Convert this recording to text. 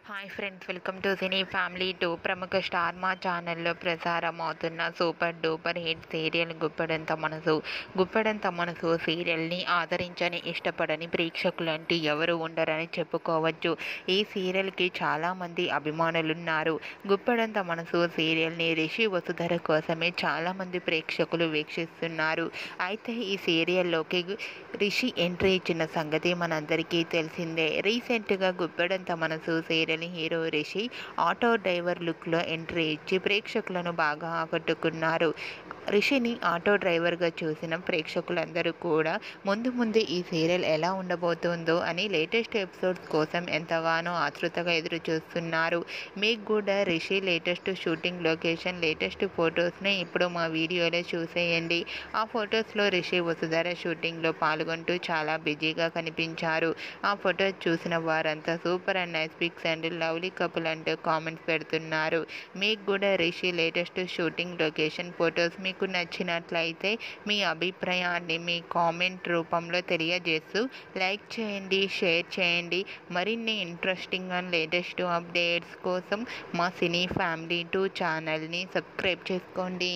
Hi friends, welcome to cine family 2. ప్రముఖ star మా ఛానల్లో ప్రసారం అవుతున్న super duper hit serial Guppedantha మనసు సీరియల్ని ఆదరించని ఇష్టపడని ప్రేక్షకులంటూ ఎవరు ఉండరని చెప్పుకోవచ్చు. ఈ సీరియల్కి చాలామంది అభిమానులున్నారు. గుప్పెడంత మనసు సీరియల్ని రిషి వసుధర కోసమే చాలామంది ప్రేక్షకులు వీక్షిస్తున్నారు. అయితే ఈ సీరియల్లోకి రిషి ఎంట్రీ ఇచ్చిన సంగతి మనందరికీ తెలిసిందే. రీసెంట్గా గుప్పెడంత మనసు serial hero Rishi auto driver లుక్లో ఎంట్రీ ఇచ్చి ప్రేక్షకులను బాగా ఆకట్టుకున్నారు. రిషిని ఆటో డ్రైవర్గా చూసిన ప్రేక్షకులందరూ కూడా ముందు ఈ సీరియల్ ఎలా ఉండబోతుందో అని లేటెస్ట్ ఎపిసోడ్స్ కోసం ఎంతగానో ఆతృతగా ఎదురు చూస్తున్నారు. మీకు కూడా Rishi latest shooting location, latest ఫొటోస్ని ఇప్పుడు మా వీడియోలో చూసేయండి. ఆ ఫొటోస్లో రిషి వసుధర షూటింగ్లో పాల్గొంటూ చాలా బిజీగా కనిపించారు. ఆ ఫొటోస్ చూసిన వారంతా super and nice pics and lovely couple అంటూ కామెంట్స్ పెడుతున్నారు. మీకు కూడా Rishi latest shooting location photos మీకు నచ్చినట్లయితే మీ అభిప్రాయాన్ని మీ కామెంట్ రూపంలో తెలియజేస్తూ లైక్ చేయండి, షేర్ చేయండి. మరిన్ని ఇంట్రెస్టింగ్ అండ్ లేటెస్ట్ అప్డేట్స్ కోసం మా సినీ ఫ్యామిలీ 2 ఛానల్ని సబ్స్క్రైబ్ చేసుకోండి.